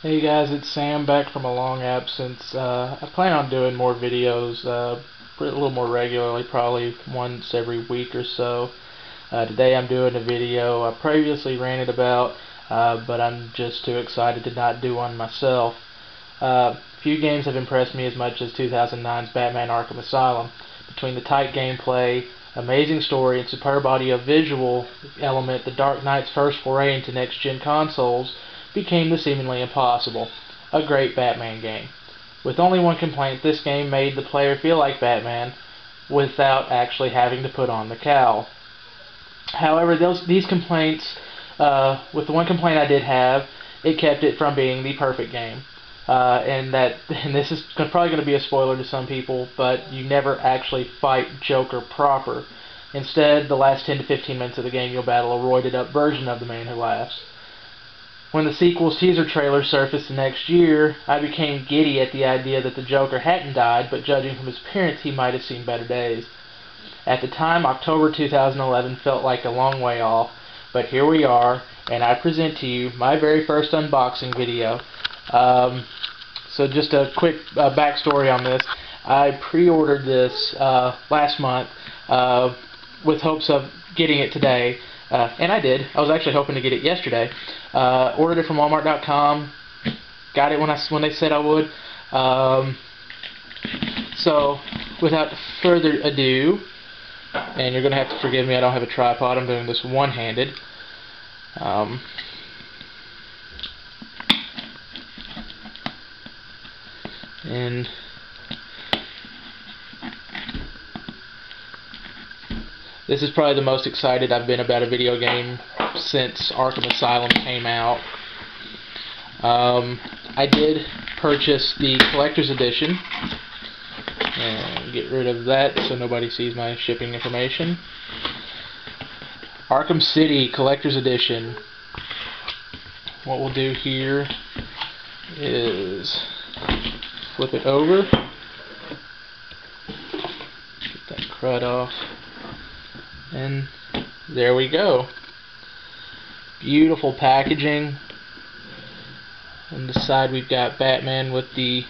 Hey guys, it's Sam back from a long absence. I plan on doing more videos a little more regularly, probably once every week or so. Today I'm doing a video I previously ranted about, but I'm just too excited to not do one myself. Few games have impressed me as much as 2009's Batman Arkham Asylum. Between the tight gameplay, amazing story, and superb audio-visual element, The Dark Knight's first foray into next-gen consoles became the seemingly impossible: a great Batman game. With only one complaint, this game made the player feel like Batman without actually having to put on the cowl. However, these complaints, with the one complaint I did have, it kept it from being the perfect game. And this is probably going to be a spoiler to some people, but you never actually fight Joker proper. Instead, the last 10 to 15 minutes of the game, you'll battle a roided up version of the Man Who Laughs. When the sequel's teaser trailer surfaced the next year, I became giddy at the idea that the Joker hadn't died, but judging from his appearance, he might have seen better days. At the time, October 2011 felt like a long way off, but here we are, and I present to you my very first unboxing video. So just a quick backstory on this. I pre-ordered this last month with hopes of getting it today, and I did. I was actually hoping to get it yesterday. Ordered it from Walmart.com. Got it when they said I would. So without further ado, and you're going to have to forgive me, I don't have a tripod. I'm doing this one-handed. And this is probably the most excited I've been about a video game since Arkham Asylum came out. I did purchase the collector's edition, and get rid of that so nobody sees my shipping information. Arkham City collector's edition. What we'll do here is flip it over, get that crud off, and there we go. Beautiful packaging. On the side we've got Batman with the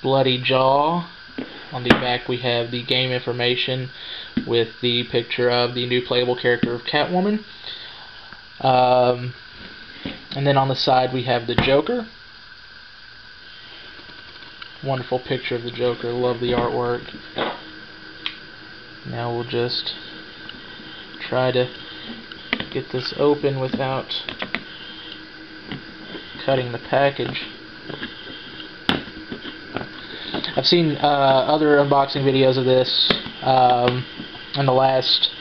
bloody jaw. On the back we have the game information with the picture of the new playable character of Catwoman. And then on the side we have the Joker. Wonderful picture of the Joker. Love the artwork. Now we'll just try to get this open without cutting the package. I've seen other unboxing videos of this in the last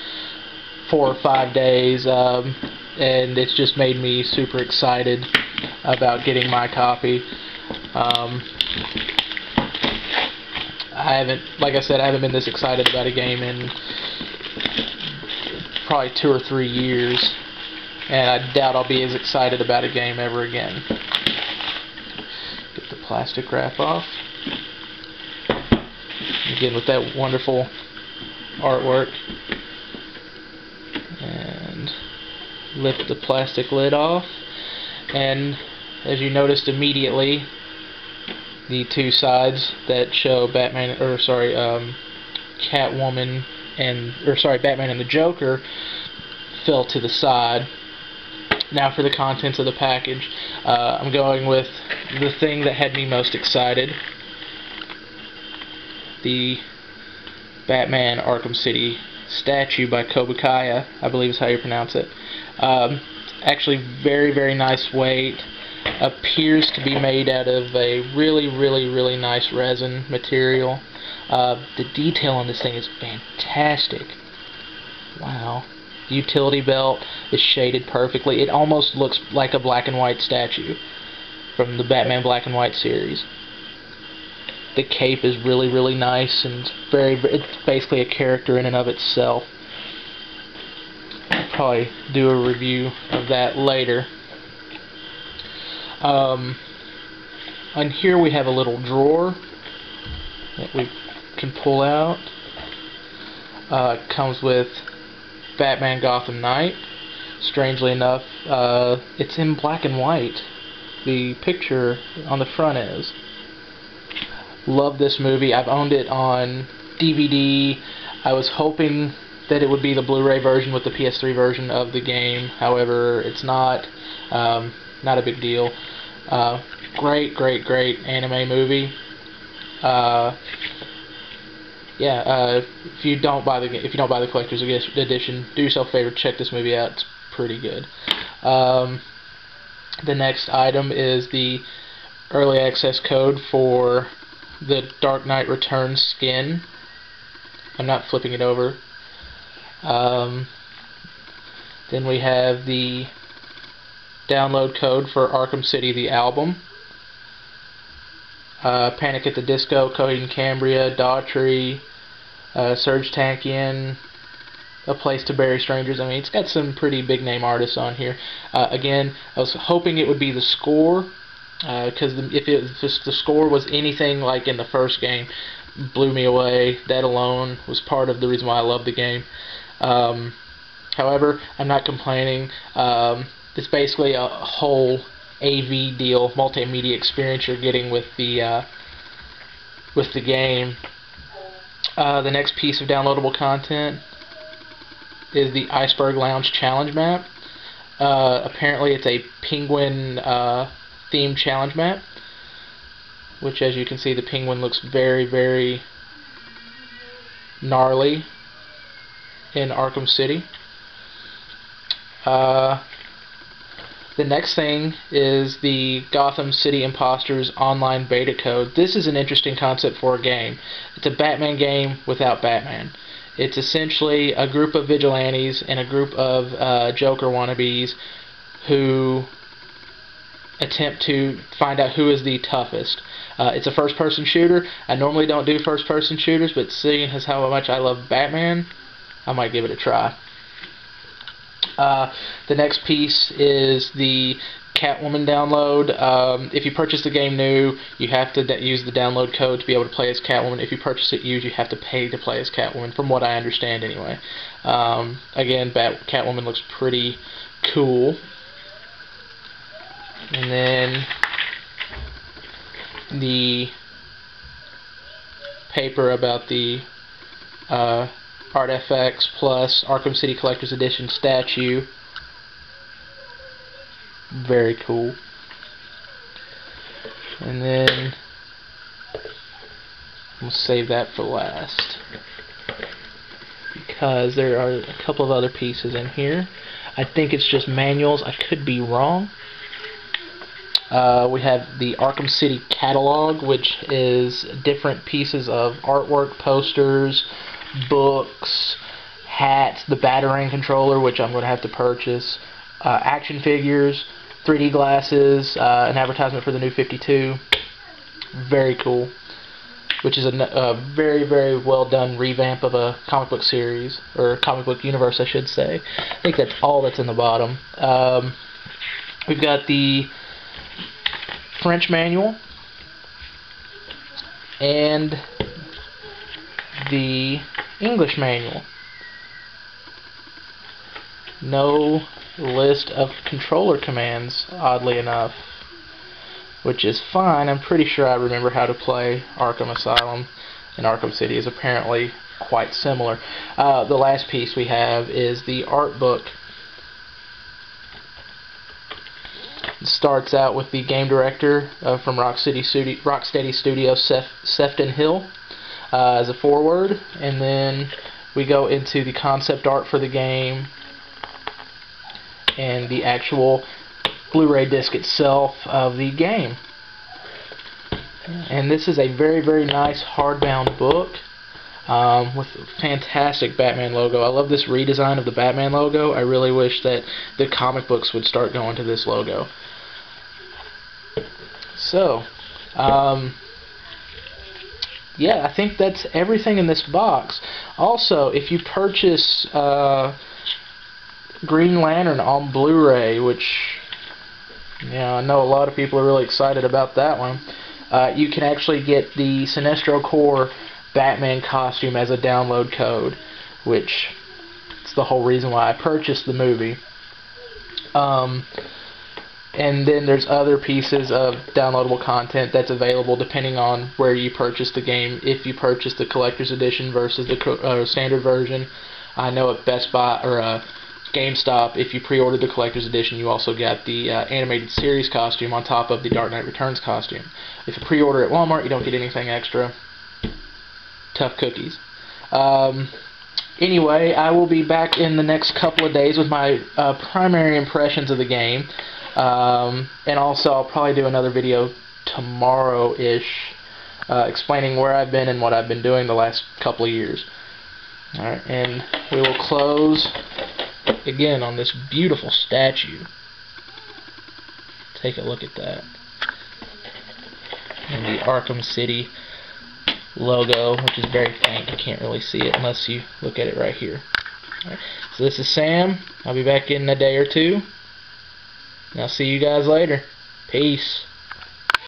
4 or 5 days, and it's just made me super excited about getting my copy. Like I said, I haven't been this excited about a game in probably 2 or 3 years, and I doubt I'll be as excited about a game ever again. Get the plastic wrap off. Again, with that wonderful artwork, and lift the plastic lid off, and as you noticed immediately, the two sides that show Batman, or sorry, Catwoman Batman and the Joker fell to the side. Now for the contents of the package, I'm going with the thing that had me most excited: the Batman Arkham City statue by Kobukaya, I believe is how you pronounce it. Actually very, very nice weight. Appears to be made out of a really, really, really nice resin material. The detail on this thing is fantastic. Wow. The utility belt is shaded perfectly. It almost looks like a black and white statue from the Batman Black and White series. The cape is really, really nice, and it's basically a character in and of itself. I'll probably do a review of that later. On here we have a little drawer that we can pull out. It comes with Batman Gotham Knight. Strangely enough, it's in black and white. the picture on the front is. Love this movie. I've owned it on DVD. I was hoping that it would be the Blu-ray version with the PS3 version of the game. However, it's not. Not a big deal. Great anime movie. If you don't buy the collector's edition, do yourself a favor, check this movie out. It's pretty good. The next item is the early access code for the Dark Knight Returns skin. I'm not flipping it over. Then we have the download code for Arkham City, the album. Panic at the Disco, Coheed and Cambria, Daughtry, Serge Tankian, A Place to Bury Strangers. I mean, it's got some pretty big name artists on here. Again, I was hoping it would be the score, because if the score was anything like in the first game, blew me away. That alone was part of the reason why I love the game. However, I'm not complaining. It's basically a whole AV deal, multimedia experience you're getting with the game. The next piece of downloadable content is the Iceberg Lounge challenge map. Apparently it's a penguin themed challenge map, which, as you can see, the penguin looks very gnarly in Arkham City. The next thing is the Gotham City Imposters online beta code. This is an interesting concept for a game. It's a Batman game without Batman. It's essentially a group of vigilantes and a group of Joker wannabes who attempt to find out who is the toughest. It's a first-person shooter. I normally don't do first-person shooters, but seeing as how much I love Batman, I might give it a try. The next piece is the Catwoman download. If you purchase the game new, you have to use the download code to be able to play as Catwoman. If you purchase it used, you have to pay to play as Catwoman, from what I understand anyway. Again, Catwoman looks pretty cool. And then the paper about the Art FX plus Arkham City Collector's Edition statue. Very cool. And then we'll save that for last, because there are a couple of other pieces in here. I think it's just manuals. I could be wrong. We have the Arkham City catalog, which is different pieces of artwork, posters, books, hats, the Batarang controller, which I'm going to have to purchase, action figures, 3D glasses, an advertisement for the new 52. Very cool. Which is a very well done revamp of a comic book series, or comic book universe, I should say. I think that's all that's in the bottom. We've got the French manual and the English manual. No list of controller commands, oddly enough, which is fine. I'm pretty sure I remember how to play Arkham Asylum, and Arkham City is apparently quite similar. The last piece we have is the art book. It starts out with the game director from Rocksteady Studios, Sefton Hill, as a foreword, and then we go into the concept art for the game and the actual Blu-ray disc itself of the game. And this is a very nice hardbound book with a fantastic Batman logo. I love this redesign of the Batman logo. I really wish that the comic books would start going to this logo. So, yeah, I think that's everything in this box. Also, if you purchase Green Lantern on Blu-ray, which, I know a lot of people are really excited about that one, you can actually get the Sinestro Corps Batman costume as a download code, which is the whole reason why I purchased the movie. And then there's other pieces of downloadable content that's available depending on where you purchase the game. If you purchase the collector's edition versus the standard version, I know at Best Buy or GameStop, if you pre-ordered the collector's edition, you also got the animated series costume on top of the Dark Knight Returns costume. If you pre-order at Walmart, you don't get anything extra. Tough cookies. Anyway, I will be back in the next couple of days with my primary impressions of the game. And also I'll probably do another video tomorrow-ish explaining where I've been and what I've been doing the last couple of years. Alright, and we will close again on this beautiful statue. Take a look at that. And the Arkham City logo, which is very faint. You can't really see it unless you look at it right here. Right. So this is Sam. I'll be back in a day or two. And I'll see you guys later. Peace.